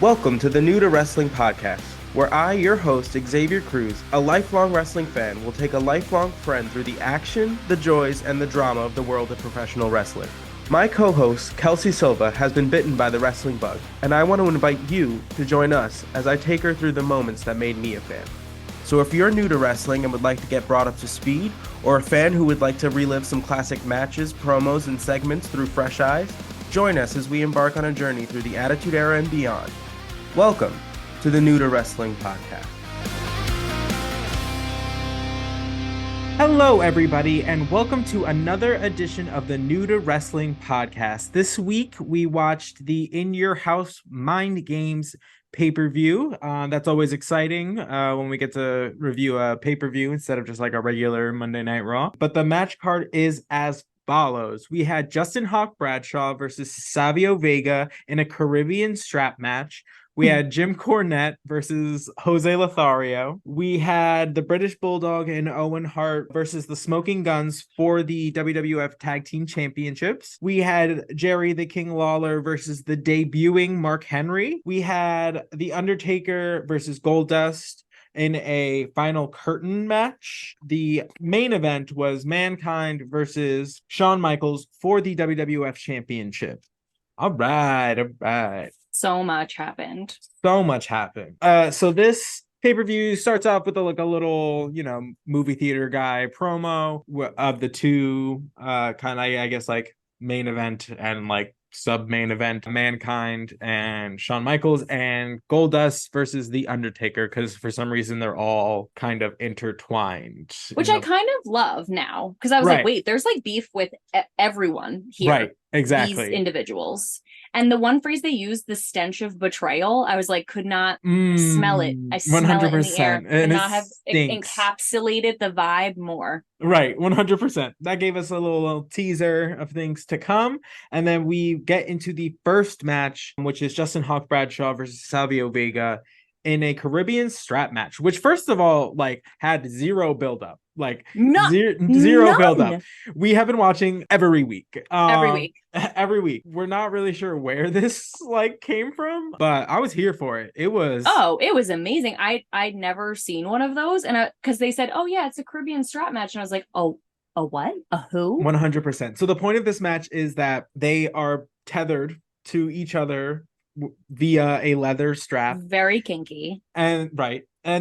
Welcome to the New to Wrestling podcast, where I, your host, Xavier Cruz, a lifelong wrestling fan, will take a lifelong friend through the action, the joys, and the drama of the world of professional wrestling. My co-host, Kelsey Silva, has been bitten by the wrestling bug, and I want to invite you to join us as I take her through the moments that made me a fan. So if you're new to wrestling and would like to get brought up to speed, or a fan who would like to relive some classic matches, promos, and segments through fresh eyes, join us as we embark on a journey through the Attitude Era and beyond. Welcome to the New to Wrestling podcast. Hello, everybody, and welcome to another edition of the New to Wrestling podcast. This week, we watched the In Your House Mind Games pay-per-view. That's always exciting when we get to review a pay-per-view instead of just like a regular Monday Night Raw. But the match card is as follows. We had Justin Hawk Bradshaw versus Savio Vega in a Caribbean strap match. We had Jim Cornette versus Jose Lothario. We had the British Bulldog and Owen Hart versus the Smoking Guns for the WWF Tag Team Championships. We had Jerry the King Lawler versus the debuting Mark Henry. We had The Undertaker versus Goldust in a final curtain match. The main event was Mankind versus Shawn Michaels for the WWF Championship. All right. So much happened. So this pay-per-view starts off with a little, movie theater guy promo of the two kind of, I guess, like main event and like sub-main event, Mankind and Shawn Michaels, and Goldust versus The Undertaker, because for some reason they're all kind of intertwined. Which I kind of love now, because I was like, wait, there's like beef with everyone here. Right, exactly. These individuals. And the one phrase they used, the stench of betrayal, I was like, could not smell it. I smell 100%. It in the air. Could not have encapsulated the vibe more. Right, 100%. That gave us a little teaser of things to come. And then we get into the first match, which is Justin Hawk Bradshaw versus Savio Vega in a Caribbean strap match, which first of all, like, had zero buildup. Like zero buildup. We have been watching every week. Every week. We're not really sure where this like came from, but I was here for it. It was amazing. I'd never seen one of those, and because they said, oh yeah, it's a Caribbean strap match, and I was like, oh, a what? A who? 100%. So the point of this match is that they are tethered to each other via a leather strap. Very kinky. And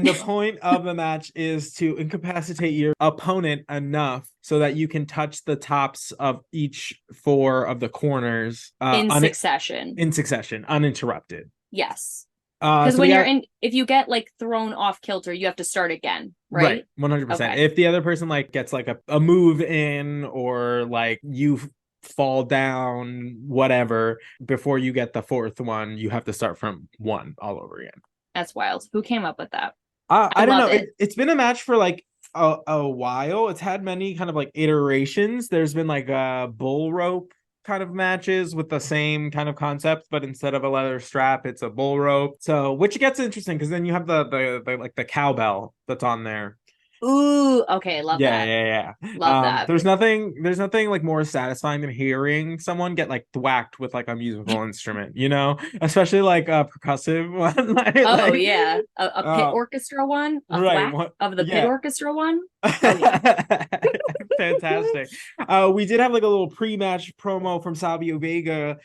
the point of the match is to incapacitate your opponent enough so that you can touch the tops of each four of the corners in succession, uninterrupted. Yes. Because if you get like thrown off kilter, you have to start again, right? 100%. Okay. If the other person like gets like a move in, or like you fall down, whatever, before you get the fourth one, you have to start from one all over again. That's wild. Who came up with that? I don't know. It's been a match for like a while. It's had many kind of like iterations. There's been like bull rope kind of matches with the same kind of concept, but instead of a leather strap, it's a bull rope. So, which gets interesting because then you have the like the cowbell that's on there. Ooh, okay, love that. Yeah. Love that. There's nothing like more satisfying than hearing someone get like thwacked with like a musical instrument, especially like a percussive one. Yeah, a pit orchestra one, pit orchestra one. Oh, yeah. Fantastic. We did have like a little pre-match promo from Savio Vega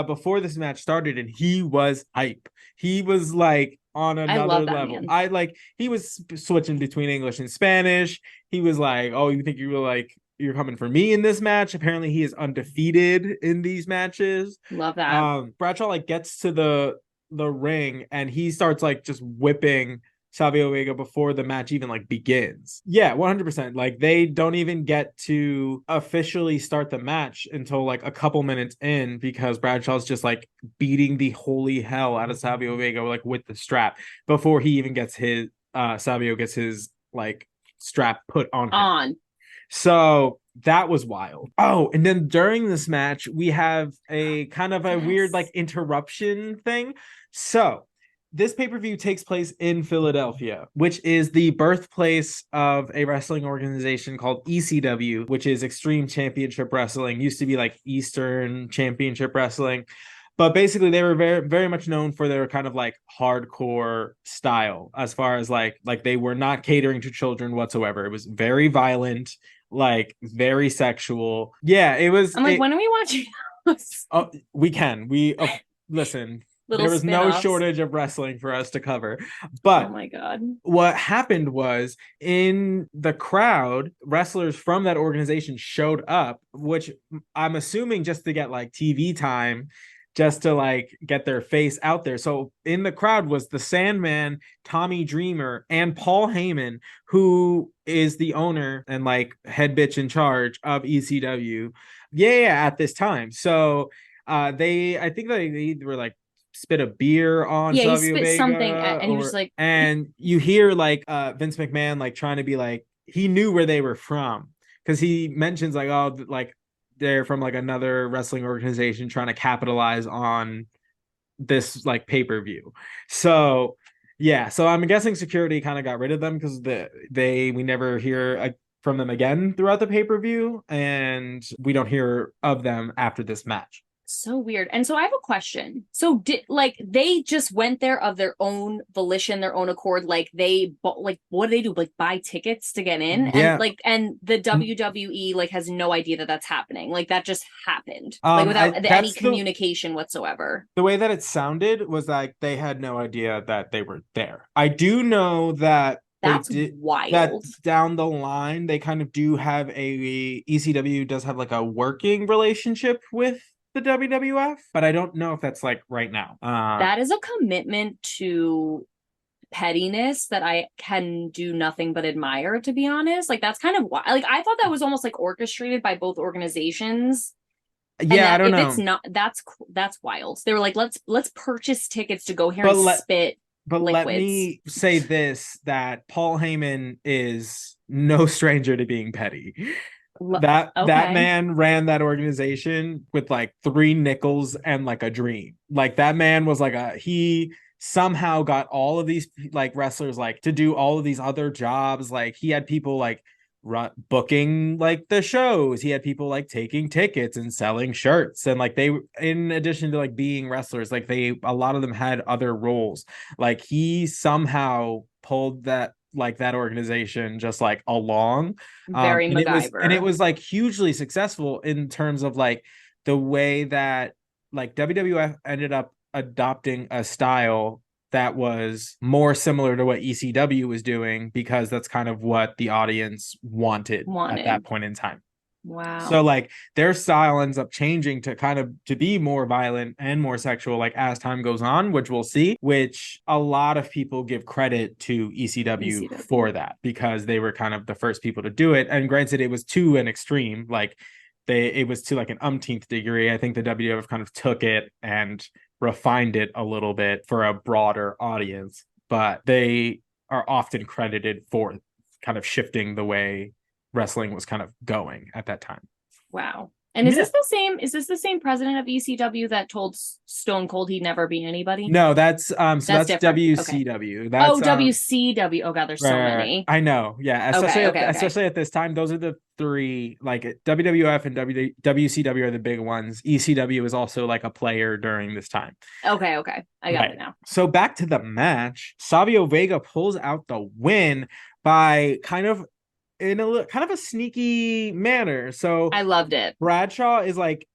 before this match started, and he was hype. He was like on another level. He was switching between English and Spanish. He was like, oh, you think you're coming for me in this match? Apparently he is undefeated in these matches. Love that. Bradshaw like gets to the ring and he starts like just whipping Savio Vega before the match even like begins. Yeah, 100%. Like they don't even get to officially start the match until like a couple minutes in, because Bradshaw's just like beating the holy hell out of Savio Vega like with the strap before he even gets his Savio gets his like strap put on him. So that was wild. Oh, and then during this match we have a kind of a weird like interruption thing. So this pay-per-view takes place in Philadelphia, which is the birthplace of a wrestling organization called ECW, which is Extreme Championship Wrestling. Used to be like Eastern Championship Wrestling. But basically they were very, very much known for their kind of like hardcore style, as far as like they were not catering to children whatsoever. It was very violent, like very sexual. Yeah, it was. I'm like, when are we watching those? Oh, we can. Listen. There was no shortage of wrestling for us to cover. But oh my God. What happened was, in the crowd, wrestlers from that organization showed up, which I'm assuming just to get like TV time, just to like get their face out there. So in the crowd was the Sandman, Tommy Dreamer, and Paul Heyman, who is the owner and like head bitch in charge of ECW. Yeah, at this time. So I think they were like spit a beer on Savio Vega, something, and he was like, and you hear like Vince McMahon like trying to be like, he knew where they were from, because he mentions like, oh, like they're from like another wrestling organization trying to capitalize on this like pay-per-view. So yeah, so I'm guessing security kind of got rid of them, because we never hear from them again throughout the pay-per-view, and we don't hear of them after this match. So weird. And so I have a question. So did like they just went there of their own volition, their own accord? Like they bought, like, what do they do? Like buy tickets to get in? Yeah. And the WWE like has no idea that that's happening. Like that just happened, like without any communication whatsoever. The way that it sounded was like they had no idea that they were there. I do know that that's wild. That down the line, they kind of do have ECW does have like a working relationship with the WWF, but I don't know if that's like right now. That is a commitment to pettiness that I can do nothing but admire, to be honest. Like that's kind of like I thought that was almost like orchestrated by both organizations. Yeah, I don't know. It's not, that's wild. They were like, let's purchase tickets to go here and spit. But liquids. Let me say this, that Paul Heyman is no stranger to being petty. That man ran that organization with like 3 nickels and like a dream. Like that man was like he somehow got all of these like wrestlers like to do all of these other jobs. Like he had people like booking like the shows. He had people like taking tickets and selling shirts, and like they, in addition to like being wrestlers, like a lot of them had other roles. Like he somehow pulled that organization just like along, very MacGyver. And it was like hugely successful in terms of like the way that like WWF ended up adopting a style that was more similar to what ECW was doing, because that's kind of what the audience wanted at that point in time. Wow. So like their style ends up changing to be more violent and more sexual like as time goes on, which we'll see, which a lot of people give credit to ECW for that, because they were kind of the first people to do it. And granted, it was to an extreme, like it was to like an umpteenth degree. I think the WWF kind of took it and refined it a little bit for a broader audience, but they are often credited for kind of shifting the way wrestling was kind of going at that time. Wow. And is this the same president of ECW that told Stone Cold he'd never be anybody? No, that's WCW. Okay. That's WCW. Oh god, there's so many. I know. Yeah, especially at this time, those are the 3. Like WWF and WCW are the big ones. ECW is also like a player during this time. Okay. I got it now. So back to the match. Savio Vega pulls out the win by kind of in a sneaky manner. So I loved it. Bradshaw is like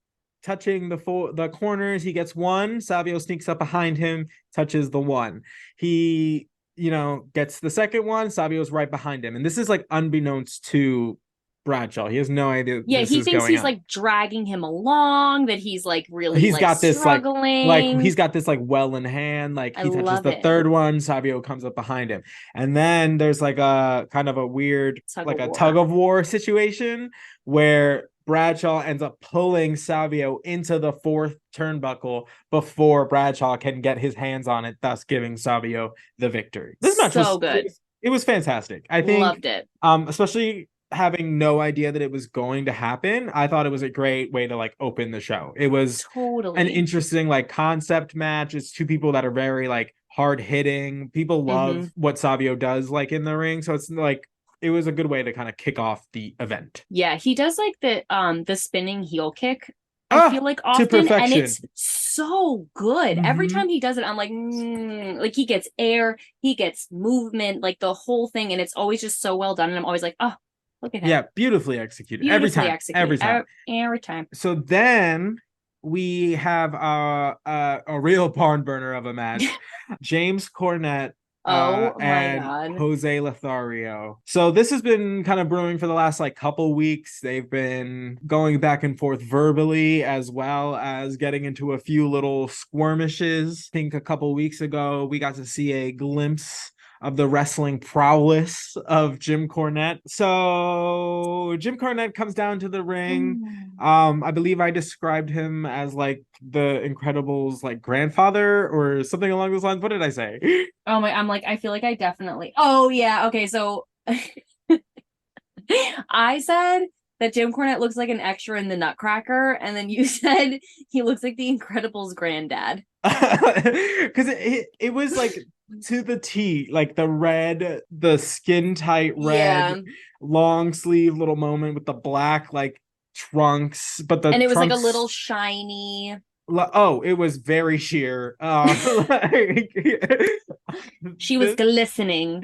touching the corners. He gets 1. Savio sneaks up behind him, touches the 1. He, gets the second one. Savio's right behind him. And this is like unbeknownst to Bradshaw. He has no idea. Yeah, he thinks he's like dragging him along, that he's like really he's got this struggling. like he's got this like well in hand. Like he touches the third one, Savio comes up behind him. And then there's like a kind of a weird tug of war situation where Bradshaw ends up pulling Savio into the 4th turnbuckle before Bradshaw can get his hands on it, thus giving Savio the victory. This match was good. It was fantastic. I think loved it. Especially having no idea that it was going to happen. I thought it was a great way to like open the show. It was an interesting like concept match. It's 2 people that are very like hard hitting. People love what Savio does like in the ring. So it's like, it was a good way to kind of kick off the event. Yeah, he does like the spinning heel kick. I feel like often, and it's so good. Every time he does it, I'm like he gets air, he gets movement, like the whole thing, and it's always just so well done. And I'm always like, oh, look at him. Yeah, beautifully executed. Beautifully Every executed. time. Every time. So then we have a real barn burner of a match. James Cornette Oh my and God. Jose Lothario. So this has been kind of brewing for the last like couple weeks. They've been going back and forth verbally as well as getting into a few little skirmishes. I think a couple weeks ago we got to see a glimpse of the wrestling prowess of Jim Cornette. So Jim Cornette comes down to the ring. I believe I described him as like the Incredibles like grandfather or something along those lines. What did I say? Oh my, I'm like, I feel like I definitely. Oh yeah, okay, so I said that Jim Cornette looks like an extra in the Nutcracker, and then you said he looks like the Incredibles granddad. Because it was like to the T, like the skin tight red, long sleeve little moment with the black like trunks, but the and it was trunks, like a little shiny. Oh, it was very sheer. Like, she was glistening.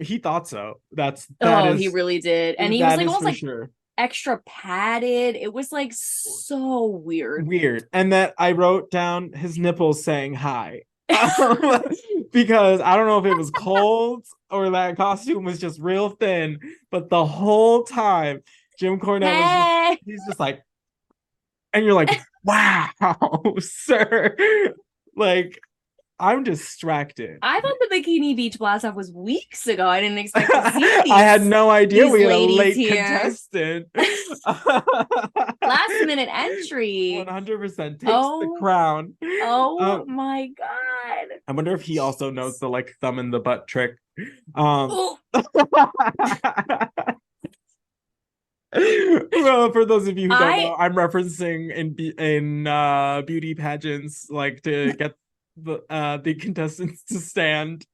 He thought so. He really did, and he was like almost like sure. Extra padded. It was like so weird. And that I wrote down his nipples saying hi. Because I don't know if it was cold or that costume was just real thin, but the whole time Jim Cornette he's just like, and you're like, wow, sir. Like, I'm distracted. I thought the Bikini Beach Blast Off was weeks ago. I didn't expect to see these. I had no idea we had a late here. contestant. Last minute entry. 100% takes the crown. Oh my God. I wonder if he also knows the like thumb in the butt trick. Well, for those of you who don't know, I'm referencing in beauty pageants, like to get the contestants to stand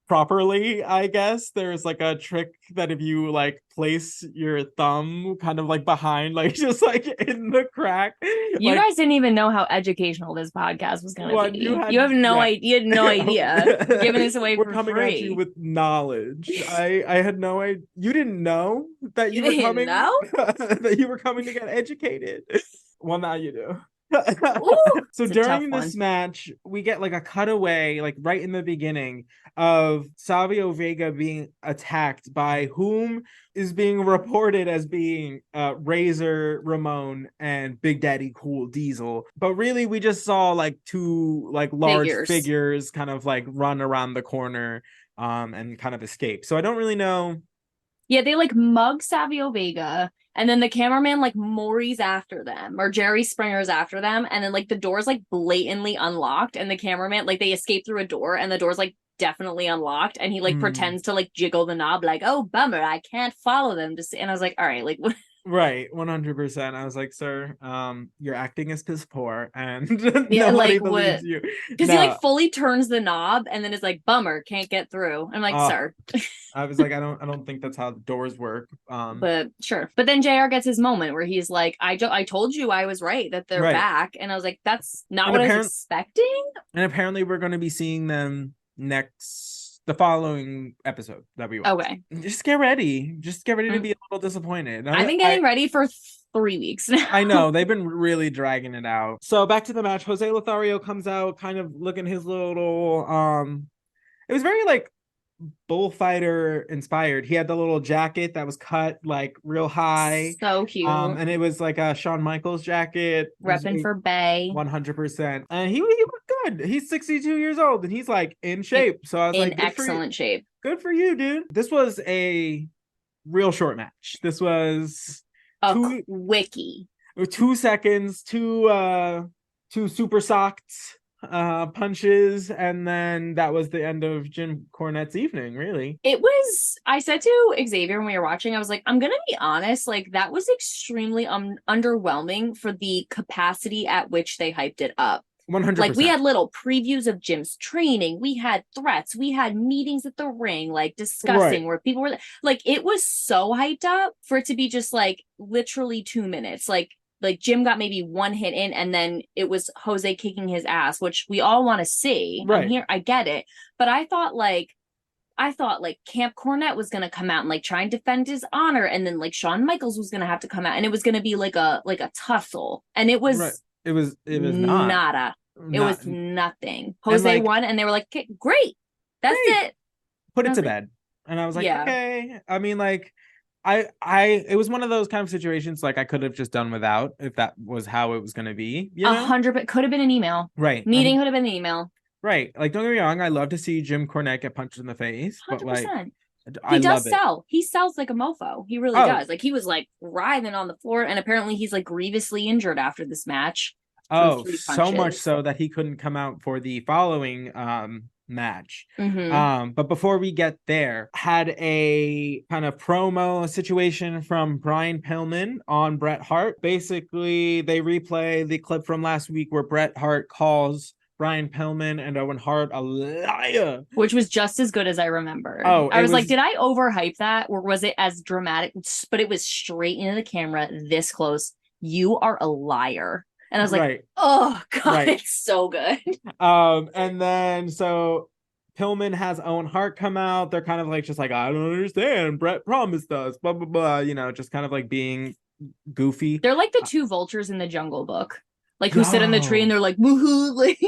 properly. I guess there's like a trick that if you like place your thumb kind of like behind, like just like in the crack. You guys didn't even know how educational this podcast was going to be. You have no idea. We're giving this away for free. We're coming at you with knowledge. I had no idea. You didn't know that you were coming. That you were coming to get educated. Well, now you do. So during this match, we get like a cutaway, like right in the beginning, of Savio Vega being attacked by whom is being reported as being Razor Ramon and Big Daddy Cool Diesel. But really, we just saw like two like large figures kind of like run around the corner and kind of escape. So I don't really know. Yeah, they like mug Savio Vega, and then the cameraman like Maury's after them, or Jerry Springer's after them, and then like the door's like blatantly unlocked, and the cameraman like they escape through a door, and the door's like definitely unlocked, and he like pretends to like jiggle the knob, like, oh bummer, I can't follow them. And I was like, all right, like what? Right, 100%. I was like, sir, your acting is piss poor, and yeah, nobody like, believes you. Because he like fully turns the knob and then is like, bummer, can't get through. I'm like, sir. I was like, I don't think that's how doors work. But sure. But then JR gets his moment where he's like, I told you I was right that they're back, and I was like, that's not what I was expecting. And apparently, we're going to be seeing them the following episode that we watch. Okay. Just get ready. Just get ready to be a little disappointed. I've been getting ready for 3 weeks now. I know. They've been really dragging it out. So back to the match. Jose Lothario comes out kind of looking his little it was very like bullfighter inspired. He had the little jacket that was cut like real high. So cute. And it was like a Shawn Michaels jacket. Repping for Bay. 100%. And he looked good. He's 62 years old and he's like in shape. So I was like, in excellent shape. Good for you, dude. This was a real short match. This was a quickie. 2 seconds, two super socked punches, and then that was the end of Jim Cornette's evening. Really, it was. I said to Xavier when we were watching, I was like, I'm gonna be honest, like that was extremely underwhelming for the capacity at which they hyped it up. 100%. Like we had little previews of Jim's training, we had threats, we had meetings at the ring, like discussing where people were like, it was so hyped up for it to be just like literally 2 minutes. Like like Jim got maybe one hit in, and then it was Jose kicking his ass, which we all want to see. Right. I'm here, I get it, but I thought like Camp Cornette was gonna come out and like try and defend his honor, and then like Shawn Michaels was gonna have to come out, and it was gonna be like a tussle, and it was right. It was not nada. It was nothing. Jose like, won, and they were like, okay, great, that's it. Put it to bed. And I was like, okay. I mean, like, it was one of those kind of situations like I could have just done without if that was how it was going to be. 100%. Could have been an email. Right. Meeting could have been an email. Right. Like, don't get me wrong. I love to see Jim Cornette get punched in the face. 100%. But like, he does sell. He sells like a mofo. He really does. Like, he was like writhing on the floor, and apparently he's like grievously injured after this match. Oh, so much so that he couldn't come out for the following match. But before we get there, had a kind of promo situation from Brian Pillman on Bret Hart. Basically, they replay the clip from last week where Bret Hart calls Brian Pillman and Owen Hart a liar, which was just as good as I remember. Oh, I was like, did I overhype that, or was it as dramatic? But it was straight into the camera, this close. You are a liar. And I was like, oh God, it's so good. And then so Pillman has Owen Hart come out. They're kind of like, just like, I don't understand. Bret promised us, blah, blah, blah. You know, just kind of like being goofy. They're like the two vultures in the Jungle Book. Like, who sit in the tree and they're like, woohoo. Like,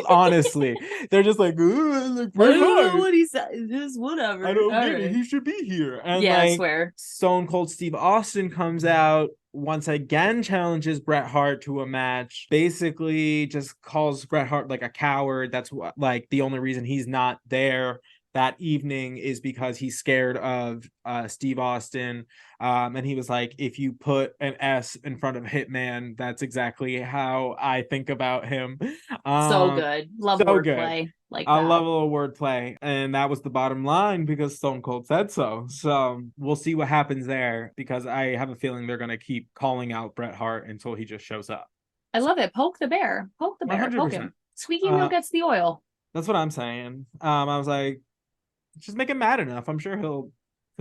honestly, they're just like, like, I don't know what he said. Just whatever. I don't get it. He should be here. And yeah, like, I swear. Stone Cold Steve Austin comes out, once again challenges Bret Hart to a match, basically just calls Bret Hart like a coward. That's what, like, the only reason he's not there that evening is because he's scared of Steve Austin. And he was like, if you put an S in front of Hitman, that's exactly how I think about him. So good. Love so wordplay. Like, I love a little wordplay. And that was the bottom line because Stone Cold said so. So we'll see what happens there, because I have a feeling they're going to keep calling out Bret Hart until he just shows up. I love it. Poke the bear. Poke the bear. 100%. Poke him. Squeaky wheel gets the oil. That's what I'm saying. I was like, just make him mad enough. I'm sure he'll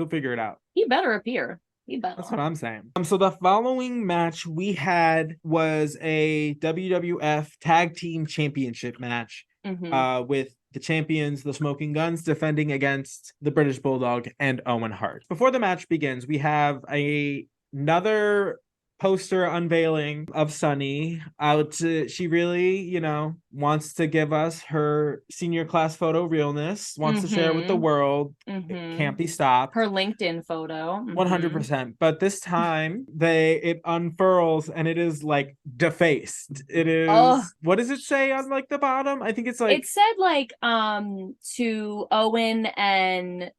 figure it out. He better appear. He better. That's what I'm saying. So the following match we had was a WWF Tag Team Championship match with the champions, the Smoking Guns, defending against the British Bulldog and Owen Hart. Before the match begins, we have another poster unveiling of Sunny out. She really, you know, wants to give us her senior class photo realness, wants to share with the world. It can't be stopped. Her LinkedIn photo. 100%. But this time it unfurls and it is like defaced. It is what does it say on like the bottom? I think it's like, it said like to Owen and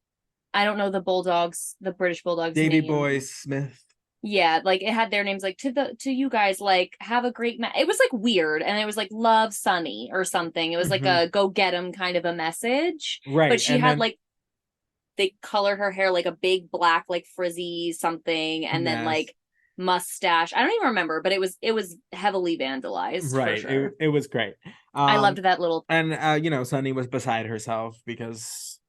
I don't know the Bulldogs, the British Bulldogs, Davey Boy Smith. Yeah, like it had their names, like to you guys, like have a great match. It was like weird, and it was like love Sunny or something. It was like a go get him kind of a message, right? But she had like they colored her hair like a big black like frizzy something, and then like mustache. I don't even remember, but it was heavily vandalized. Right, for sure. It was great. I loved that little. And you know, Sunny was beside herself because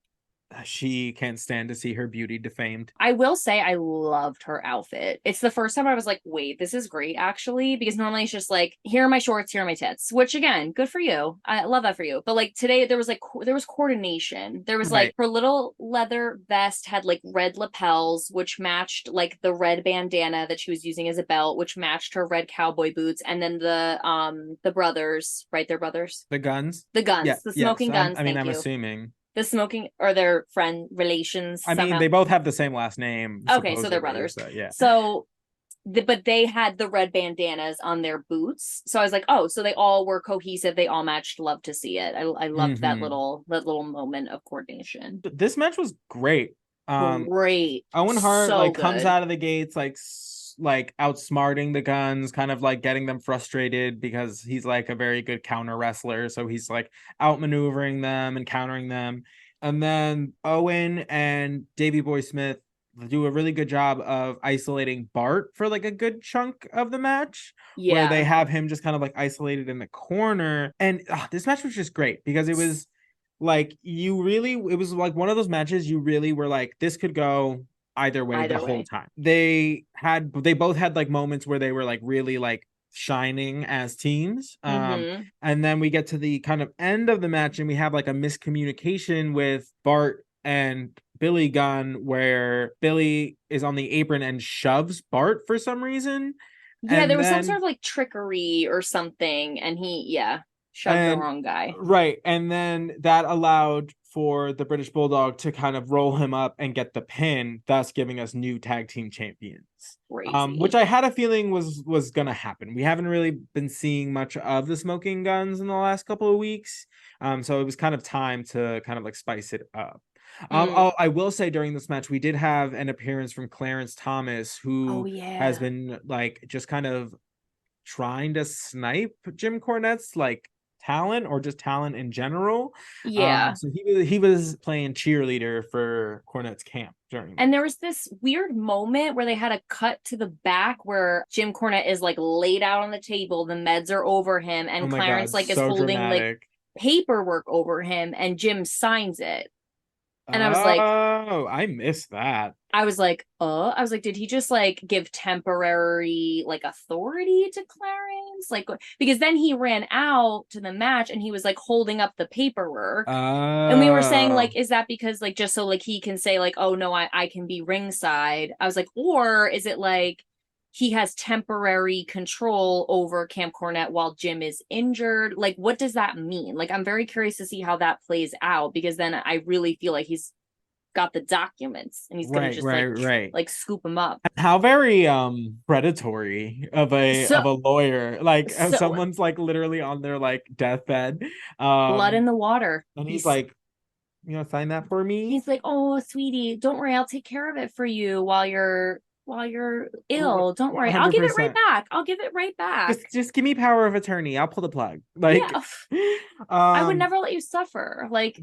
she can't stand to see her beauty defamed. I will say I loved her outfit. It's the first time I was like, wait, this is great actually, because normally it's just like, here are my shorts, here are my tits, which again, good for you. I love that for you. But like today there was coordination. There was like her little leather vest had like red lapels, which matched like the red bandana that she was using as a belt, which matched her red cowboy boots. And then the brothers, right? They're brothers. The Guns? The Guns. The Smoking Guns. I'm assuming. The Smoking, or their friend relations. I mean, they both have the same last name. Okay, so they're brothers. Yeah. So, but they had the red bandanas on their boots. So I was like, oh, so they all were cohesive. They all matched. Love to see it. I loved that little moment of coordination. This match was great. Great. Owen Hart comes out of the gates like outsmarting the Guns, kind of like getting them frustrated because he's like a very good counter wrestler. So he's like outmaneuvering them and countering them. And then Owen and Davey Boy Smith do a really good job of isolating Bart for like a good chunk of the match. Yeah. Where they have him just kind of like isolated in the corner. And this match was just great because it was like, it was like one of those matches you really were like, this could go either way the Either whole way. time. They both had like moments where they were like really like shining as teams. And then we get to the kind of end of the match and we have like a miscommunication with Bart and Billy Gunn where Billy is on the apron and shoves Bart for some reason. Yeah, there And was some sort then of like trickery or something, and shoved the and wrong guy. right, and then that allowed for the British Bulldog to kind of roll him up and get the pin, thus giving us new tag team champions. Which Crazy. I had a feeling was gonna happen. We haven't really been seeing much of the Smoking Guns in the last couple of weeks, so it was kind of time to kind of like spice it up. I will say during this match we did have an appearance from Clarence Thomas, Oh who has yeah. been like just kind of trying to snipe Jim Cornette's like talent or just talent in general. Yeah. So he was playing cheerleader for Cornette's camp during And this. there was this weird moment where they had a cut to the back where Jim Cornette is like laid out on the table, the meds are over him, Oh and my Clarence god, like is so holding like dramatic. paperwork over him, and Jim signs it. And Oh, I missed that. I was like, did he just like give temporary like authority to Clarence? Like, because then he ran out to the match and he was like holding up the paperwork. And we were saying, Oh, like, is that because like just so like he can say, like, oh no, I can be ringside? I was like, or is it like he has temporary control over Camp Cornette while Jim is injured? Like, what does that mean? Like, I'm very curious to see how that plays out, because then I really feel like he's got the documents and he's gonna right, just right, right. like scoop him up. How very predatory of a So lawyer. Like so someone's like literally on their like deathbed. blood Um in the water. and he's like, sign that for me. He's like, oh sweetie, don't worry, I'll take care of it for you while you're ill. Don't worry, I'll give it right 100%. back. I'll give it right back. Just give me power of attorney. I'll pull the plug. Like Yeah, I would um never let you suffer. Like,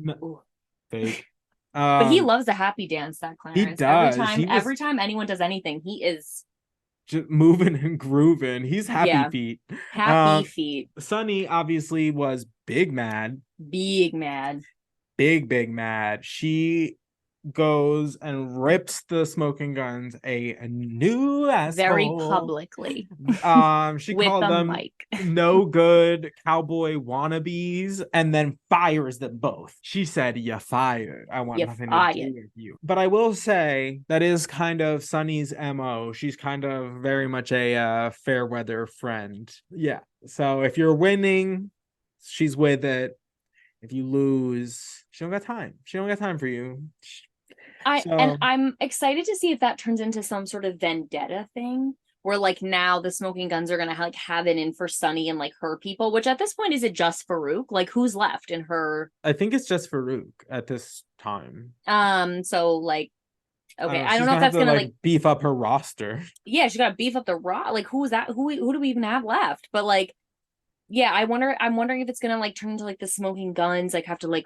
fake. but he Um loves a happy dance, that he Clarence. does. He was Every time anyone does anything, he is, just moving and grooving. He's happy yeah, feet. happy Um feet. Sunny obviously was big mad. Big mad. Big mad. She goes and rips the Smoking Guns a new Very asshole. publicly She with called the them mic. no good cowboy wannabes and then fires them both. She said, "You fired. I want You nothing to do fired. with you." But I will say that is kind of Sunny's MO. She's kind of very much a fair weather friend. Yeah. So if you're winning, she's with it. If you lose, she don't got time. She don't got time for you. So I'm excited to see if that turns into some sort of vendetta thing where like now the Smoking Guns are gonna like have it in for Sunny and like her people, which at this point, is it just Farouk? Like, who's left in her? I think it's just Farouk at this time. So like, I okay, don't know. I don't She's know if gonna have that's to gonna like like, beef up her roster. yeah, she gotta beef up the raw. Like, who is that? Who do we even have left? But like, yeah, I'm wondering if it's gonna like turn into like the Smoking Guns, like have to like,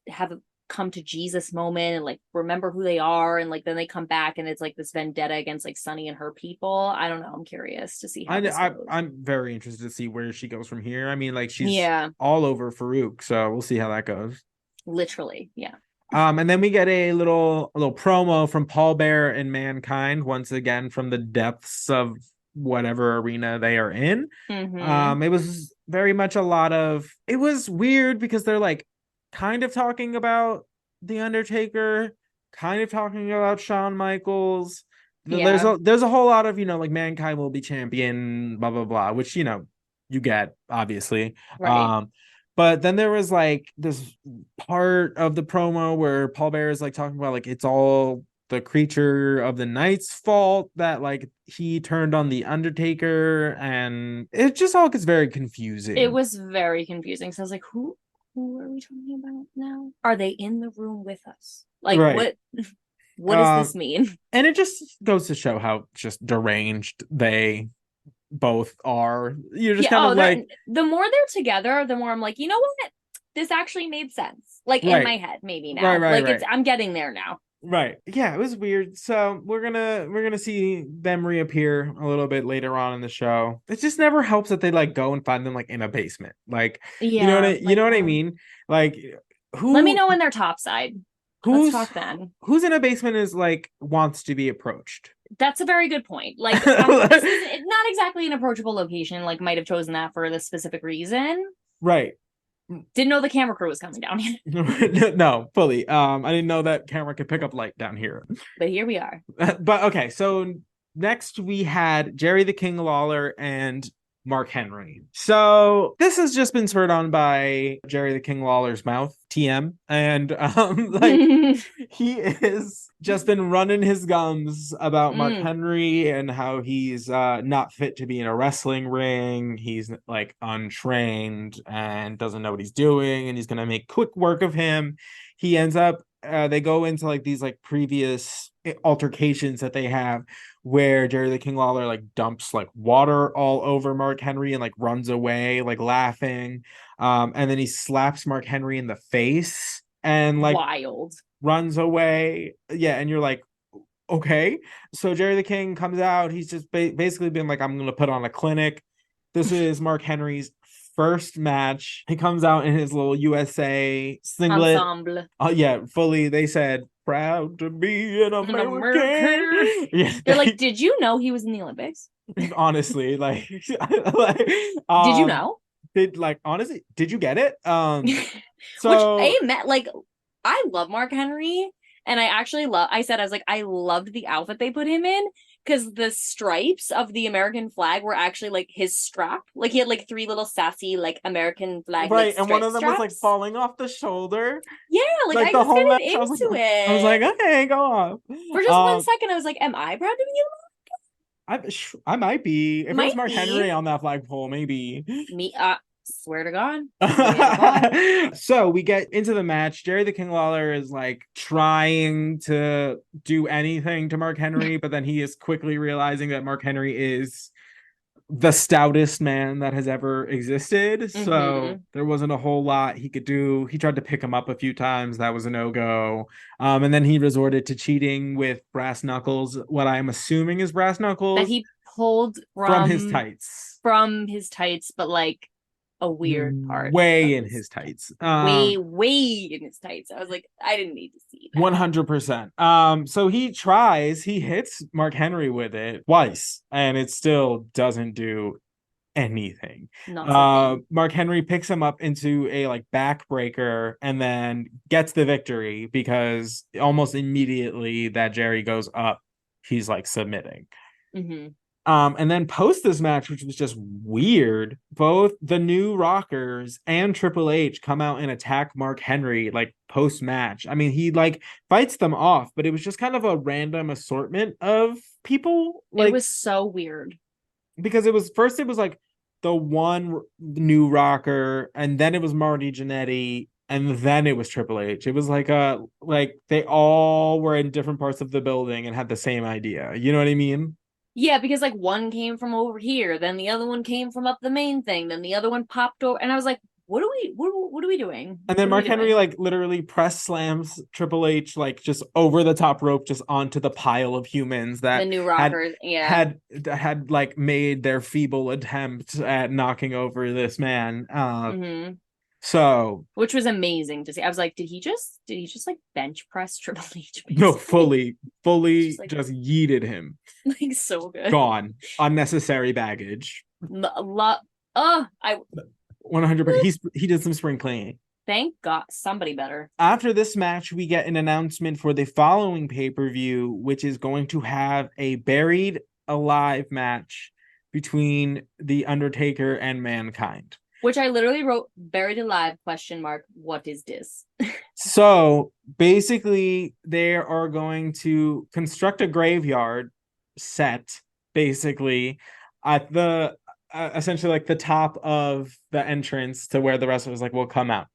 have a come to Jesus moment and like remember who they are, and like then they come back and it's like this vendetta against like Sunny and her people. I don't know. I'm curious to see how this goes. I'm very interested to see where she goes from here. I mean, like she's Yeah, all over Farouk, so we'll see how that goes. literally. Yeah. And then we get a little promo from Paul Bear and Mankind once again from the depths of whatever arena they are in. Mm-hmm. It was very much a lot of. It was weird because they're like kind of talking about the Undertaker, kind of talking about Shawn Michaels. There's Yeah. a whole lot of like Mankind will be champion, blah blah blah, which you get obviously. Right. But then there was like this part of the promo where Paul Bear is like talking about like it's all the creature of the night's fault that like he turned on the Undertaker, and it just all gets very It confusing. was very confusing. So I was like, who are we talking about now? Are they in the room with us? Like, Right. what does Um, this mean? and it just goes to show how just deranged they both are. You're just Yeah. kind of Oh, like, the more they're together, the more I'm like, you know what? This actually made sense. Like in right, my head, maybe right, now. right, Like right. I'm getting there now. Right. Yeah, it was weird. So we're gonna see them reappear a little bit later on in the show. It just never helps that they like go and find them like in a basement. Like, Yeah. you Like, know what I mean? Like let me who know when they're topside. Let's Who's talk then. who's in a basement is like wants to be approached. That's a very good point. Like, this is not exactly an approachable location. Like, might have chosen that for this specific reason. Right. Didn't know the camera crew was coming down here. No, fully. I didn't know that camera could pick up light down here. But here we are. But okay, so next we had Jerry the King Lawler and Mark Henry. So this has just been spurred on by Jerry the King Lawler's mouth, TM, and like he is just been running his gums about Mark Henry and how he's not fit to be in a wrestling ring. He's like untrained and doesn't know what he's doing, and he's gonna make quick work of him. He ends up they go into like these like previous altercations that they have where Jerry the King Lawler like dumps like water all over Mark Henry and like runs away like laughing. And then he slaps Mark Henry in the face and like wild runs away. Yeah, and you're like, okay. So Jerry the King comes out. He's just basically been like, I'm gonna put on a clinic. This is Mark Henry's first match. He comes out in his little USA singlet. Ensemble. Yeah, fully. They said, proud to be an American. Yeah, they're like, did you know he was in the Olympics? Honestly, like, did you know? Honestly, did you get it? So like, I love Mark Henry, and I was like, I loved the outfit they put him in, because the stripes of the American flag were actually like his strap. Like, he had like 3 little sassy like American flag, right? Like, and one of them straps was like falling off the shoulder. Yeah, like I was kind of into it. I was like, okay, go off. For just 1 second, I was like, am I proud to be I might be. If it was Mark Henry on that flagpole, maybe. Me, swear to God. So we get into the match. Jerry the King Lawler is like trying to do anything to Mark Henry, but then he is quickly realizing that Mark Henry is the stoutest man that has ever existed. So there wasn't a whole lot he could do. He tried to pick him up a few times. That was a no-go. And then he resorted to cheating with brass knuckles, what I'm assuming is brass knuckles. That he pulled from his tights. From his tights, but like a weird part. Way in his tights. Way in his tights. I was like, I didn't need to see that. 100%. So he hits Mark Henry with it twice, and it still doesn't do anything. Mark Henry picks him up into a like backbreaker and then gets the victory, because almost immediately that Jerry goes up, he's like submitting. And then post this match, which was just weird, both the New Rockers and Triple H come out and attack Mark Henry like post match. I mean, he like fights them off, but it was just kind of a random assortment of people. Like, it was so weird, because it was like the one New Rocker, and then it was Marty Jannetty, and then it was Triple H. It was like they all were in different parts of the building and had the same idea. You know what I mean? Yeah, because like one came from over here, then the other one came from up the main thing, then the other one popped over, and I was like, what are we doing? And then Mark Henry like literally press slams Triple H like just over the top rope, just onto the pile of humans that the New Rockers had like made their feeble attempt at knocking over this man. So, which was amazing to see. I was like, did he just like bench press Triple H? Basically? No, fully just yeeted him. Like, so good. Gone. Unnecessary baggage. I 100%. He did some spring cleaning. Thank God, somebody better. After this match, we get an announcement for the following pay-per-view, which is going to have a buried alive match between The Undertaker and Mankind. Which I literally wrote, buried alive, ? What is this? So basically, they are going to construct a graveyard set, basically, at the essentially like the top of the entrance to where the wrestlers like will come out.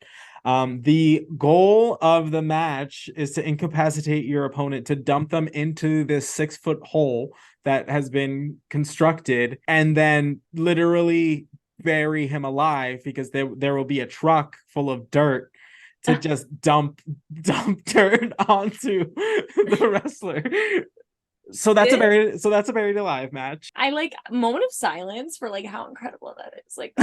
The goal of the match is to incapacitate your opponent, to dump them into this 6-foot hole that has been constructed, and then literally bury him alive, because there will be a truck full of dirt to just dump dirt onto the wrestler. So that's a buried alive match. I like a moment of silence for like how incredible that is. Like,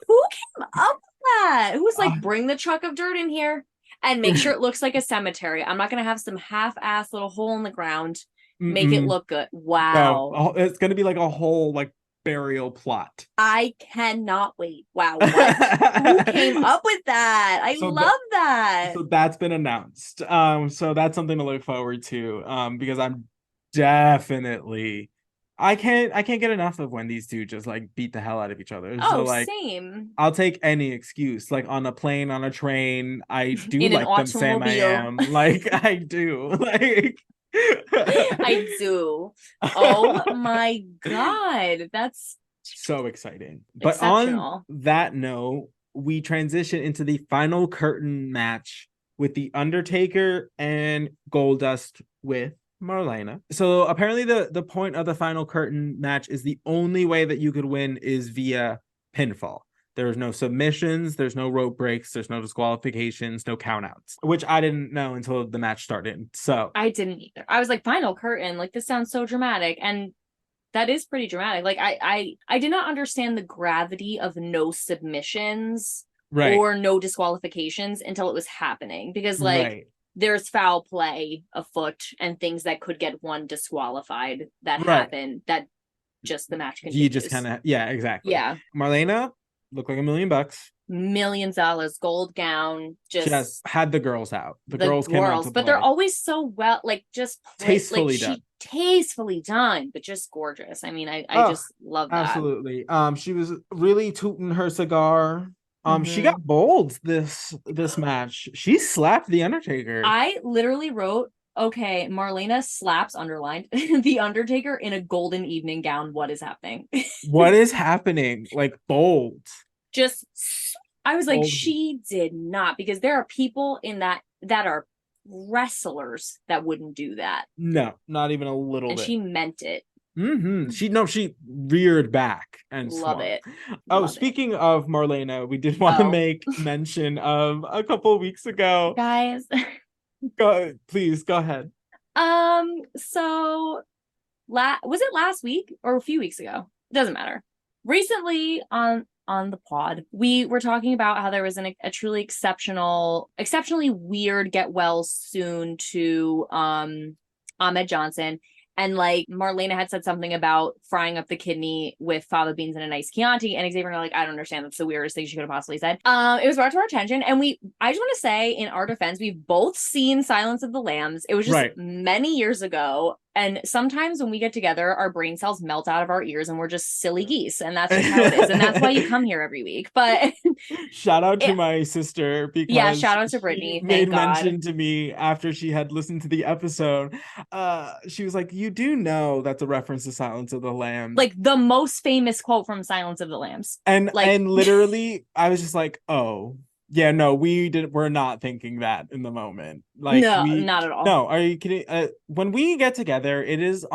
who came up with that? Who was like, bring the truck of dirt in here? And make sure it looks like a cemetery. I'm not going to have some half-ass little hole in the ground. Make it Mm-mm. look good. No, Wow. it's gonna be like a whole like burial plot. I cannot wait. Wow, what? Who came up with that? I So love that. so that's been announced. So that's something to look forward to. Because I'm definitely I can't get enough of when these two just like beat the hell out of each other. So Oh, like same. I'll take any excuse, like on a plane, on a train. I do In an like them, Sam I automobile. am. Like I do. Like I do. Oh my God. That's so exciting. But on exceptional. that note, we transition into the final curtain match with The Undertaker and Goldust with Marlena. So apparently the point of the final curtain match is the only way that you could win is via pinfall. There's no submissions, there's no rope breaks, there's no disqualifications, no countouts, which I didn't know until the match started. So I didn't either. I was like, final curtain. Like, this sounds so dramatic. And that is pretty dramatic. Like, I did not understand the gravity of no submissions right, or no disqualifications until it was happening. Because, like, right, there's foul play afoot and things that could get one disqualified that right. happen that just the match You just kind continues. of, yeah, exactly. Yeah. Marlena looked like $1 million. Millions of dollars, gold gown, Just just had the girls out. The the girls came out girls, to but they're play. always so well, like just like Tastefully done. she tastefully done, but just gorgeous. I mean, I Oh, just love that. absolutely. She was really tooting her cigar. She got Mm-hmm. bold this match. She slapped the Undertaker. I literally wrote, okay, Marlena slaps underlined the Undertaker in a golden evening gown. What is happening? What is happening? Like bold. Just, I was like, Bold. she did not, because there are people in that are wrestlers that wouldn't do that, No, not even a little and bit. she meant it. She reared back and Love swung. it. Oh, Love it. speaking of Marlena, we did want to Oh, make mention of a couple of weeks ago. guys. Please go ahead. So was it last week or a few weeks ago? It doesn't matter. Recently on the pod, we were talking about how there was a truly exceptionally weird get well soon to Ahmed Johnson. And like Marlena had said something about frying up the kidney with fava beans and a nice Chianti, and Xavier and I were like, I don't understand. That's the weirdest thing she could have possibly said. It was brought to our attention, and I just want to say, in our defense, we've both seen Silence of the Lambs. It was just Right. many years ago, and sometimes when we get together, our brain cells melt out of our ears, and we're just silly geese, and that's just how it is, and that's why you come here every week. But shout out to my sister, yeah, because shout out to she Brittany. made Thank God. mention to me after she had listened to the episode. She was like, "You do know that's a reference to Silence of the Lambs." Like the most famous quote from Silence of the Lambs. And Like, literally, I was just like, "Oh, yeah, no, we're not thinking that in the moment. Like no, not at all. no, are you kidding? When we get together, it is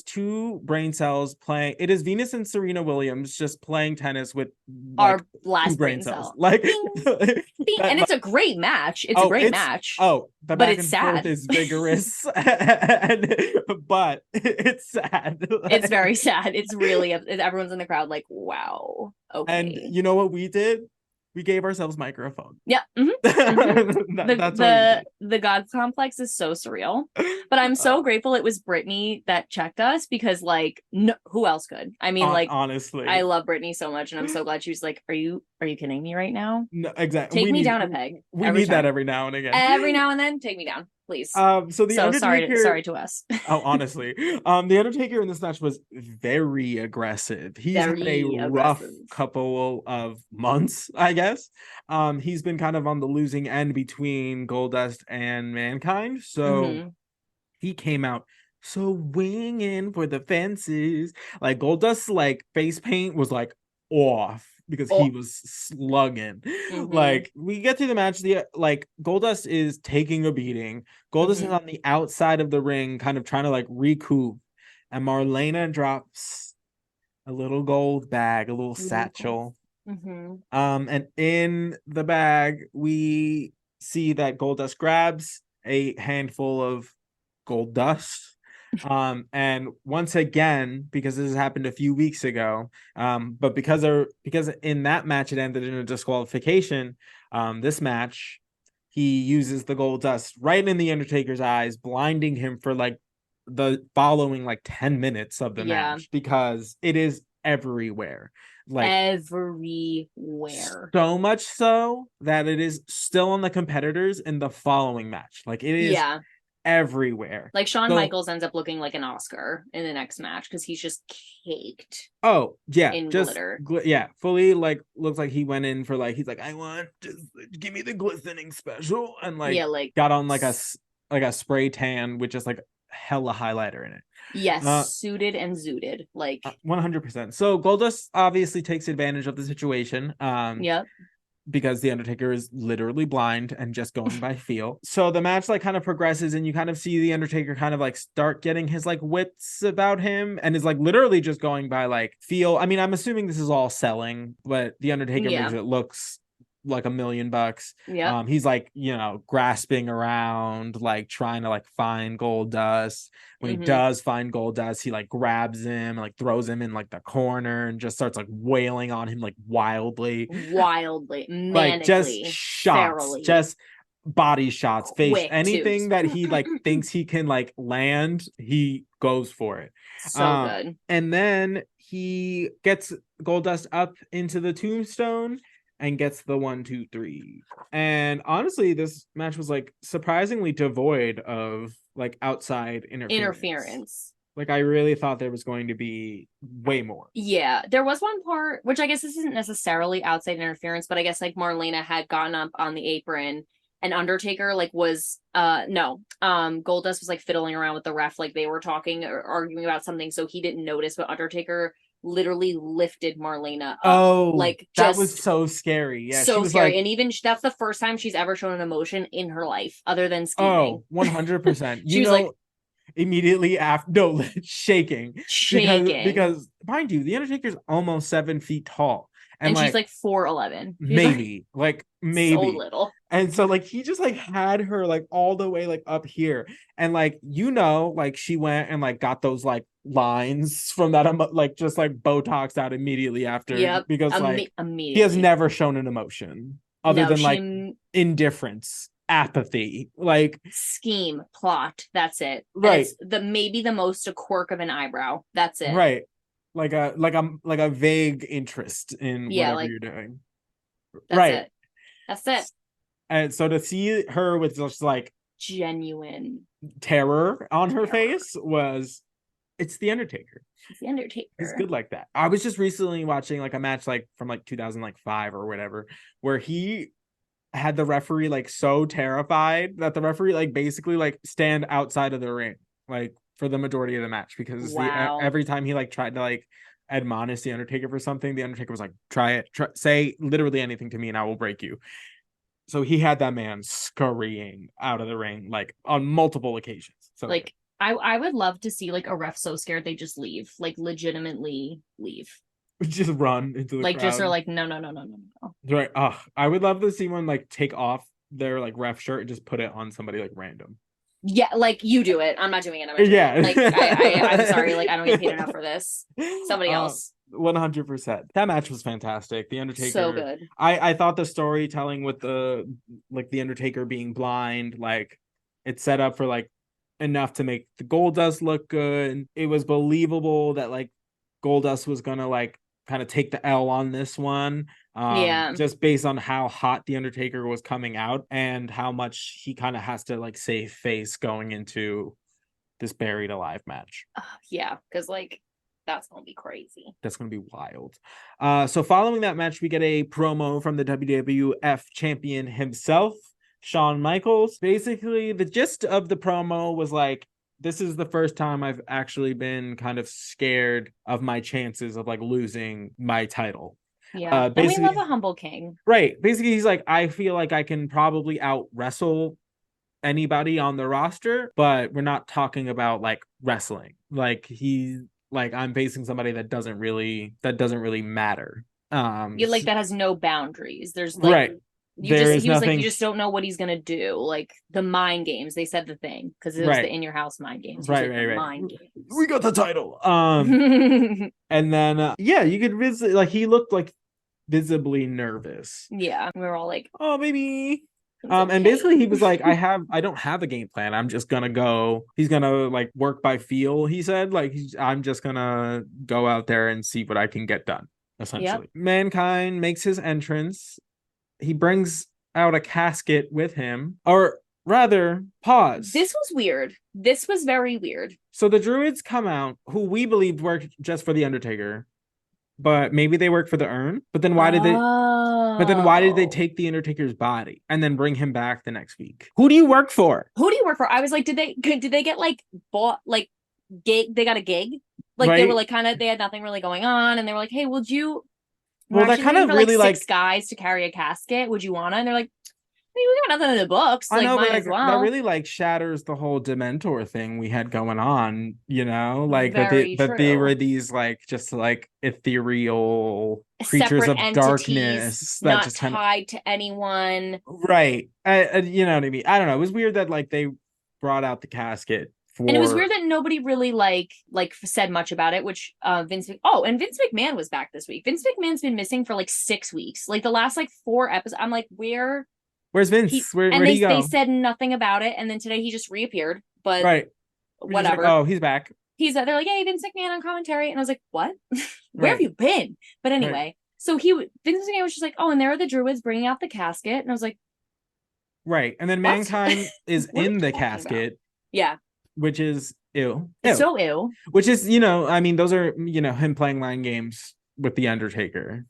two brain cells playing. It is Venus and Serena Williams just playing tennis with like Our last two brain cell. Like, Bing, bing. And it's a great match. It's a great match. Oh, the but back it's and sad. forth is vigorous, but it's sad. It's very sad. It's really, everyone's in the crowd like, wow. Okay. And you know what we did? We gave ourselves microphone. Yeah. Mm-hmm. Mm-hmm. That's the God complex is so surreal, but I'm so grateful it was Brittany that checked us, because like, no, who else could? I mean, like, honestly, I love Brittany so much, and I'm so glad she was like, are you kidding me right now? No, exactly. Take me down a peg. We need that every now and again. Every now and then, take me down, please. So the Undertaker. Sorry to us. Oh, honestly, the Undertaker in this match was very aggressive. He's had a rough couple of months, I guess. He's been kind of on the losing end between Goldust and Mankind, so he came out swinging for the fences. Like Goldust's like face paint was like off, because he was slugging. Like we get to the match, like Goldust is taking a beating. Goldust is on the outside of the ring, kind of trying to like recoup, and Marlena drops a little gold bag, a little satchel. And in the bag, we see that Goldust grabs a handful of gold dust. And once again, because this has happened a few weeks ago, but because in that match it ended in a disqualification, this match he uses the gold dust right in the Undertaker's eyes, blinding him for like the following like 10 minutes of the match, because it is everywhere. Like everywhere. So much so that it is still on the competitors in the following match. Like it is everywhere. Like Shawn Michaels ends up looking like an Oscar in the next match because he's just caked. Oh yeah, in just glitter. Fully like looks like he went in for like, he's like, I want, just give me the glistening special, and like got on like a spray tan with just like hella highlighter in it. Yes, suited and zooted, like 100%. So Goldust obviously takes advantage of the situation. Yep. Because the Undertaker is literally blind and just going by feel. So the match like kind of progresses, and you kind of see the Undertaker kind of like start getting his like wits about him, and is like literally just going by like feel. I mean, I'm assuming this is all selling, but the Undertaker makes it looks like $1 million. Yeah. He's like, grasping around, like trying to like find Goldust. When he does find Goldust, he like grabs him, like throws him in like the corner, and just starts like wailing on him like wildly, manically, like just shots, ferally. Just body shots, face, anything that he like thinks he can like land, he goes for it. So good. And then he gets Goldust up into the tombstone and gets the 1, 2, 3. And honestly, this match was like surprisingly devoid of like outside interference. Like I really thought there was going to be way more. Yeah, there was one part, which I guess this isn't necessarily outside interference, but I guess like Marlena had gotten up on the apron, and Undertaker like was Goldust was like fiddling around with the ref, like they were talking or arguing about something, so he didn't notice, but Undertaker literally lifted Marlena up. Oh, like that was so scary. Yeah, so scary. Like, and even that's the first time she's ever shown an emotion in her life other than scheming. Oh, 100%. She was like immediately after shaking because mind you, the Undertaker's almost 7 feet tall, and she's like 4'11", maybe so little. And so like he just like had her like all the way like up here, and like like she went and like got those like lines from that like just like Botox out immediately after, because like immediately. He has never shown an emotion other than like indifference, apathy, like scheme, plot. That's it. Right. And it's maybe the most a quirk of an eyebrow. That's it. Right. Like a vague interest in whatever you're doing. That's it. And so to see her with just like genuine terror on her face it's the Undertaker. It's the Undertaker. He's good like that. I was just recently watching like a match like from like 2005 or whatever, where he had the referee like so terrified that the referee like basically like stand outside of the ring like for the majority of the match, because every time he like tried to like admonish the Undertaker for something, the Undertaker was like, try say literally anything to me and I will break you. So he had that man scurrying out of the ring like on multiple occasions. So like I would love to see like a ref so scared they just leave, like legitimately leave. Just run into the like crowd. Just are like no. Right. I would love to see one like take off their like ref shirt and just put it on somebody like random. Yeah, like you do it. I'm not doing it. Like I'm sorry, like I don't get paid enough for this. Somebody else. 100%. That match was fantastic. The Undertaker, so good. I thought the storytelling with the Undertaker being blind, like it set up for like enough to make the Goldust look good. It was believable that like Goldust was gonna like kind of take the L on this one. Just based on how hot the Undertaker was coming out and how much he kind of has to like save face going into this Buried Alive match. Yeah, because like that's gonna be crazy. That's gonna be wild. So following that match, we get a promo from the WWF champion himself, Shawn Michaels. Basically, the gist of the promo was like, this is the first time I've actually been kind of scared of my chances of like losing my title. Yeah, and we love a humble king. Right. Basically, he's like, I feel like I can probably out wrestle anybody on the roster, but we're not talking about like wrestling. Like I'm facing somebody that doesn't really matter. Like that has no boundaries. There's like right. He was like, you just don't know what he's gonna do. Like the mind games, they said the thing because it was the in your house mind games. Right. Mind games. We got the title. And then you could visit. Like he looked like visibly nervous. Yeah, we were all like, oh, maybe And basically he was like, I don't have a game plan. I'm just gonna go. He's gonna like work by feel. He said like I'm just gonna go out there and see what I can get done. Essentially, Yep. Mankind makes his entrance. He brings out a casket with him, or rather, pause. This was weird. This was very weird. So the druids come out, who we believed worked just for the Undertaker, but maybe they work for the urn. But then why did they? But then why did they take the Undertaker's body and then bring him back the next week? Who do you work for? Who do you work for? I was like, did they get like bought like gig? They got a gig. Like they Right? were like kind of they had nothing really going on, and they were like, hey, would you? Well, that actually kind looking of for, really like 6 guys to carry a casket. Would you wanna? And they're like, I mean, we got nothing in the books. I Like, know, but might like as well. that really like shatters the whole Dementor thing we had going on, you know, like Very that they true. were these like just like ethereal creatures Separate of entities, darkness that not just kind of tied to anyone. right. You know what I mean? I don't know. It was weird that like they brought out the casket And it was for weird that nobody really like said much about it, which Vince and Vince McMahon was back this week. Vince McMahon's been missing for like 6 weeks. Like the last like 4 episodes. I'm like, where's Vince? Where'd he go? They said nothing about it, and then today he just reappeared. But Right. whatever. Like, oh, he's back. They're like, hey, Vince McMahon on commentary. And I was like, what? Where have Right. you been? But anyway, Right. so Vince McMahon was just like, oh, and there are the druids bringing out the casket. And I was like, Right. And then what? Mankind is What are in you the talking casket, about? Yeah. which is ew. It's so ew. Which is, you know, I mean, those are, you know, him playing mind games with the Undertaker.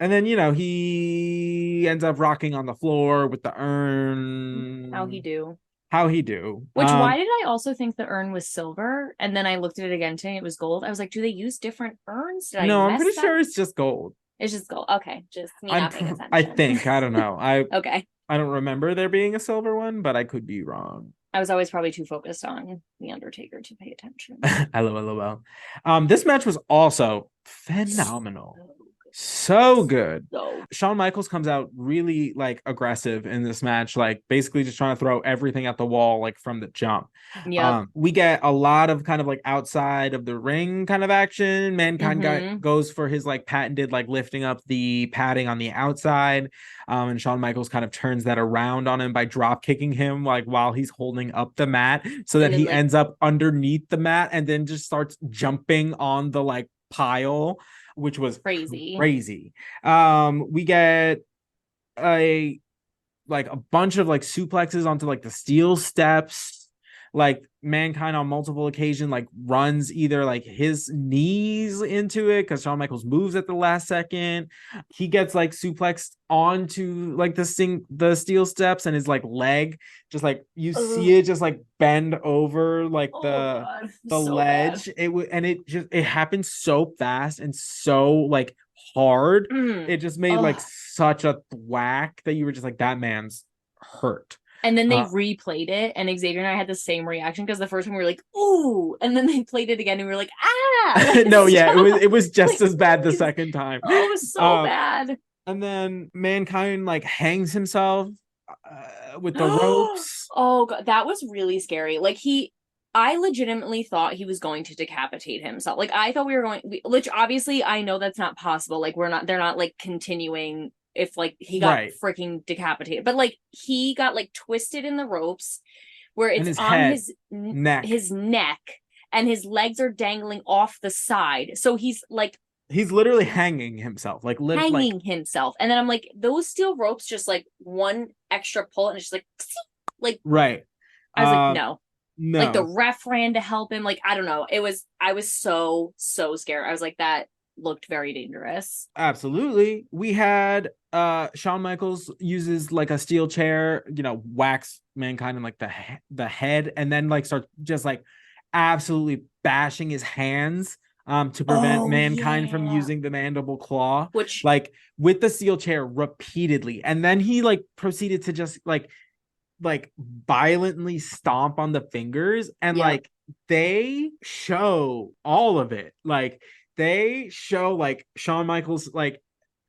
And then, you know, he ends up rocking on the floor with the urn. How he do. Which why did I also think the urn was silver? And then I looked at it again today, it was gold. I was like, do they use different urns? No, I'm pretty sure it's just gold. It's just gold. Okay. Just me not paying attention. I think. I don't know. Okay. I don't remember there being a silver one, but I could be wrong. I was always probably too focused on the Undertaker to pay attention. LOL. This match was also phenomenal. So good. Shawn Michaels comes out really like aggressive in this match, like basically just trying to throw everything at the wall, like from the jump. Yeah. We get a lot of kind of like outside of the ring kind of action. Mankind goes for his like patented like lifting up the padding on the outside. And Shawn Michaels kind of turns that around on him by drop kicking him like while he's holding up the mat, so that he ends up underneath the mat and then just starts jumping on the like pile, which was crazy. We get a bunch of like suplexes onto like the steel steps. Like Mankind on multiple occasions like runs either like his knees into it because Shawn Michaels moves at the last second. He gets like suplexed onto like the steel steps, and his like leg just like you see it just like bend over like the ledge. Bad. It happened so fast and so like hard. It just made like such a thwack that you were just like, that man's hurt. And then they replayed it, and Xavier and I had the same reaction because the first time we were like, "Ooh," and then they played it again, and we were like, "Ah!" Like, no, yeah, it was just as bad the second time. Oh, it was so bad. And then Mankind like hangs himself with the ropes. Oh god, that was really scary. Like I legitimately thought he was going to decapitate himself. Like I thought we were going. Which obviously I know that's not possible. Like they're not like continuing. If like he got freaking decapitated, but like he got like twisted in the ropes where it's on his neck, and his legs are dangling off the side. So he's literally hanging himself, himself. And then I'm like, those steel ropes, just like one extra pull, and it's just like right. I was like, no. Like the ref ran to help him. Like, I don't know. I was so scared. I was like, that looked very dangerous. Absolutely. We had Shawn Michaels uses like a steel chair, you know, whacks Mankind in like the head, and then like starts just like absolutely bashing his hands to prevent Mankind from using the mandible claw, which like with the steel chair repeatedly. And then he like proceeded to just like violently stomp on the fingers, and like they show all of it. Like they show like Shawn Michaels like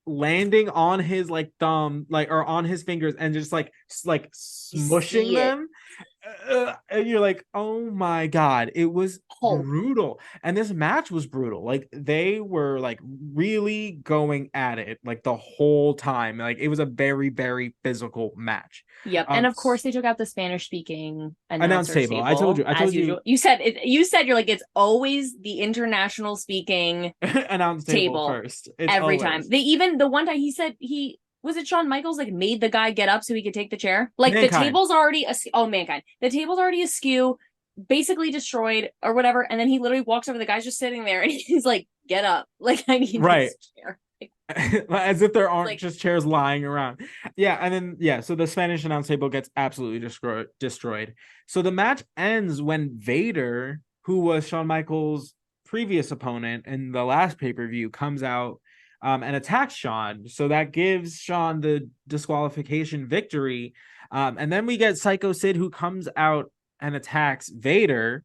landing on his like thumb, like, or on his fingers, and just like smushing them. and you're like, oh my god, it was Hope. brutal. And this match was brutal. Like they were like really going at it like the whole time. Like it was a very, very physical match. Yep. And of course they took out the Spanish speaking Announce announcer table. table I as told usual. you You said you're like it's always the international speaking announce table table first. It's every always time. They even the one time he said he was it Shawn Michaels like made the guy get up so he could take the chair. Like the Mankind. table's already mankind. The table's already askew, basically destroyed or whatever, and then he literally walks over. The guy's just sitting there and he's like, "Get up! Like I need Right. this chair." As if there aren't Like, just chairs lying around. Yeah, and then so the Spanish announce table gets absolutely destroyed. So the match ends when Vader, who was Shawn Michaels' previous opponent in the last pay-per-view, comes out and attacks Shawn. So that gives Shawn the disqualification victory. And then we get Psycho Sid, who comes out and attacks Vader.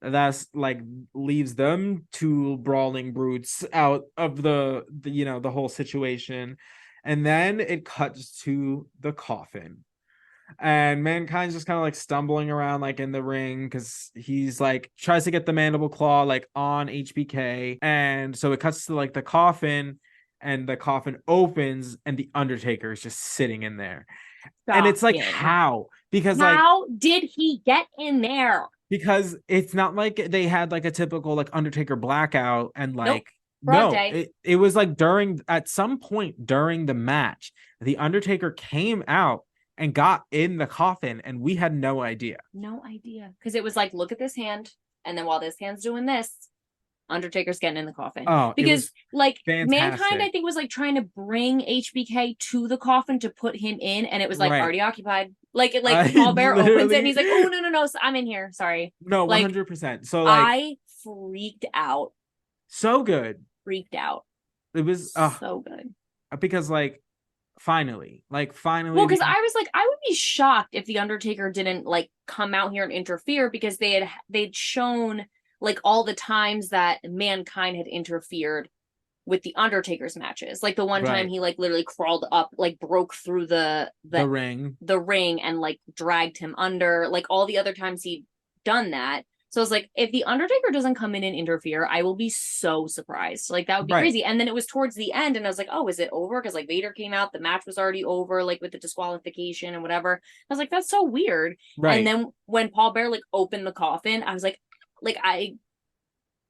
That's like leaves them two brawling brutes out of the whole situation. And then it cuts to the coffin, and Mankind's just kind of like stumbling around like in the ring because he's like tries to get the mandible claw like on HBK. And so it cuts to like the coffin, and the coffin opens and the Undertaker is just sitting in there. And it's like, shocking. how? Because How did he get in there? Because it's not like they had like a typical like Undertaker blackout and Nope. like Broad no, day. it was like at some point during the match, the Undertaker came out and got in the coffin, and we had no idea. No idea. Because it was like, look at this hand. And then while this hand's doing this, Undertaker's getting in the coffin. Oh, because like fantastic. Mankind, I think, was like trying to bring HBK to the coffin to put him in, and it was like already occupied. Like Paul Bear opens it and he's like, "Oh no, I'm in here. Sorry." No, 100%. So like I freaked out. So good. Freaked out. It was so good. Because finally. Well, because I was like, I would be shocked if the Undertaker didn't like come out here and interfere, because they'd shown like all the times that Mankind had interfered with the Undertaker's matches. Like the one time he like literally crawled up, like broke through the ring and like dragged him under. Like all the other times he'd done that. So I was like, if the Undertaker doesn't come in and interfere, I will be so surprised. Like that would be crazy. And then it was towards the end, and I was like, oh, is it over? Because like Vader came out, the match was already over, like with the disqualification and whatever. I was like, that's so weird. Right. And then when Paul Bear like opened the coffin, I was like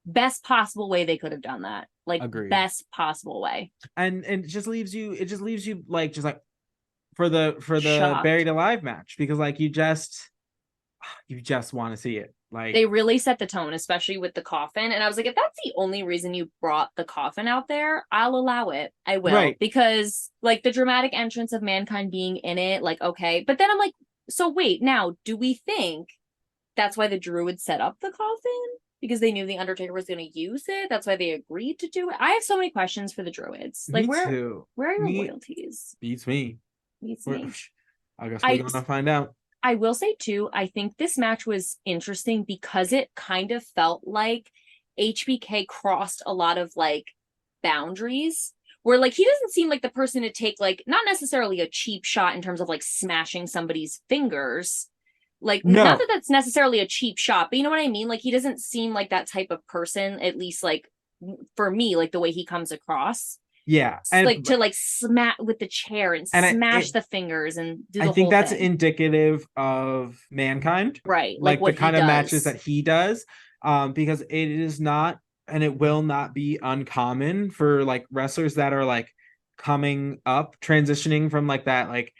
best possible way they could have done that. Like agreed. Best possible way. And it just leaves you like just like for the shocked. Buried Alive match, because like you just want to see it. Like they really set the tone, especially with the coffin. And I was like, if that's the only reason you brought the coffin out there, I'll allow it. I will. Right. Because like the dramatic entrance of Mankind being in it, like, okay. But then I'm like, so wait, now do we think that's why the Druids set up the coffin? Because they knew the Undertaker was going to use it? That's why they agreed to do it? I have so many questions for the Druids. Like, where are your loyalties? Beats me. I guess we're going to find out. I will say too, I think this match was interesting because it kind of felt like HBK crossed a lot of like boundaries, where like he doesn't seem like the person to take like not necessarily a cheap shot in terms of like smashing somebody's fingers. Like not that that's necessarily a cheap shot, but you know what I mean? Like he doesn't seem like that type of person, at least like for me, like the way he comes across. Yeah, and like to like smack with the chair and smash the fingers and do the whole thing. I think that's indicative of Mankind, right? Like the kind of matches that he does, because it is not, and it will not be uncommon for like wrestlers that are like coming up, transitioning from like that like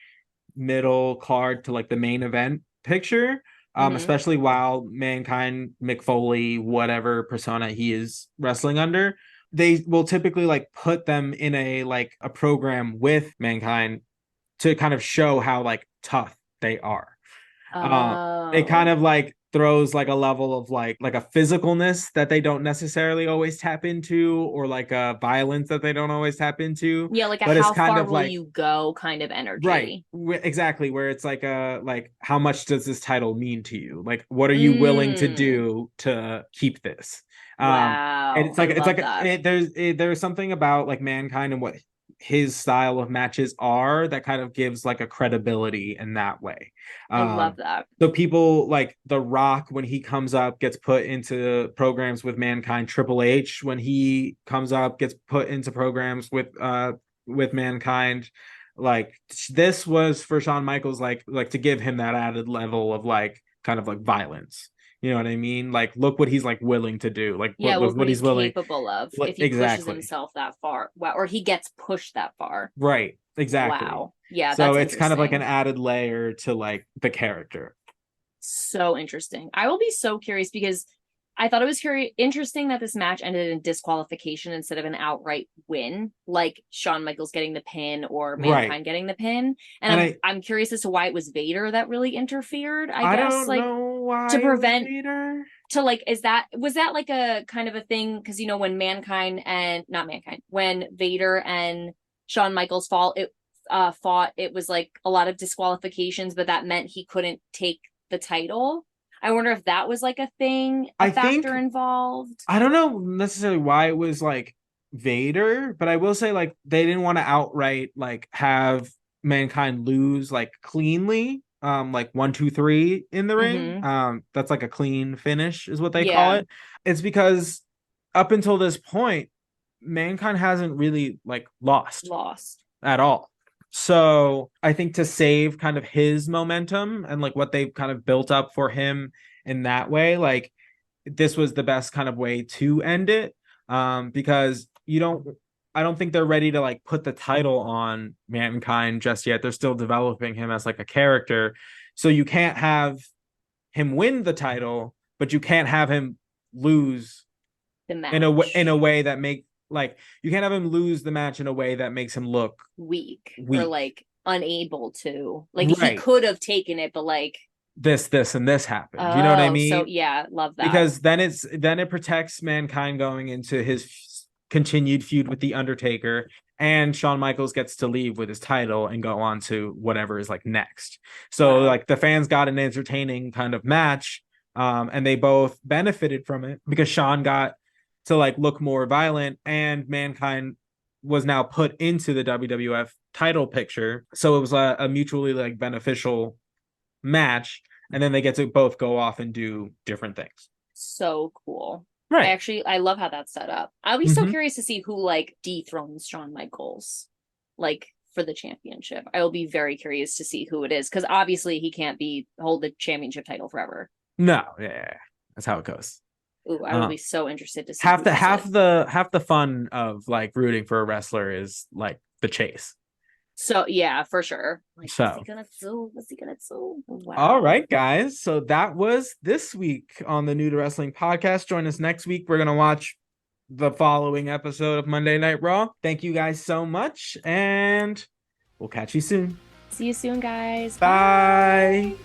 middle card to like the main event picture. Especially while Mankind, Mick Foley, whatever persona he is wrestling under, they will typically like put them in a program with Mankind to kind of show how like tough they are. It kind of like throws like a level of like a physicalness that they don't necessarily always tap into, or like a violence that they don't always tap into. Yeah, like how far will you go kind of energy. Right. Exactly. Where it's like how much does this title mean to you? Like, what are you willing to do to keep this? Wow. And it's like there's something about like Mankind and what his style of matches are, that kind of gives like a credibility in that way. I love that. So people like The Rock, when he comes up, gets put into programs with Mankind. Triple H, when he comes up, gets put into programs with Mankind. Like this was for Shawn Michaels, like to give him that added level of like kind of like violence. You know what I mean? Like, look what he's like willing to do. Like, Yeah, what he's he's willing, capable of like, if he pushes exactly. himself that far. Wow, or he gets pushed that far. Right, exactly. Wow. Yeah, so that's it's kind of like an interesting. added layer to like the character. So interesting. I will be so curious because I thought it was interesting that this match ended in disqualification instead of an outright win, like Shawn Michaels getting the pin or Mankind Right. getting the pin. And I'm curious as to why it was Vader that really interfered, I guess. Don't like know why to it was prevent Vader. To like, was that like a kind of a thing? Because you know, when when Vader and Shawn Michaels fought, it was like a lot of disqualifications, but that meant he couldn't take the title. I wonder if that was like a thing, a factor involved. I don't know necessarily why it was like Vader, but I will say like they didn't want to outright like have Mankind lose like cleanly, like 1, 2, 3 in the ring. That's like a clean finish is what they call it. It's because up until this point, Mankind hasn't really like lost at all. So I think to save kind of his momentum and like what they've kind of built up for him in that way, like this was the best kind of way to end it. Because I don't think they're ready to like put the title on Mankind just yet. They're still developing him as like a character. So you can't have him win the title, but you can't have him lose the match in a way that you can't have him lose the match in a way that makes him look weak. Or like unable to. Like right. He could have taken it, but like this and this happened. You know what I mean? So yeah, love that. Because then it protects Mankind going into his continued feud with The Undertaker, and Shawn Michaels gets to leave with his title and go on to whatever is like next. So like the fans got an entertaining kind of match, and they both benefited from it because Shawn got to like look more violent, and Mankind was now put into the WWF title picture. So it was a mutually like beneficial match, and then they get to both go off and do different things. So cool. Right. I love how that's set up. I'll be so curious to see who like dethrones Shawn Michaels, like for the championship. I will be very curious to see who it is because obviously he can't hold the championship title forever. No, yeah, that's how it goes. Ooh, I would be so interested to see half the fun of like rooting for a wrestler is like the chase. So yeah, for sure. Like, so what's he gonna do? Wow. All right, guys. So that was this week on the New to Wrestling podcast. Join us next week. We're gonna watch the following episode of Monday Night Raw. Thank you guys so much, and we'll catch you soon. See you soon, guys. Bye.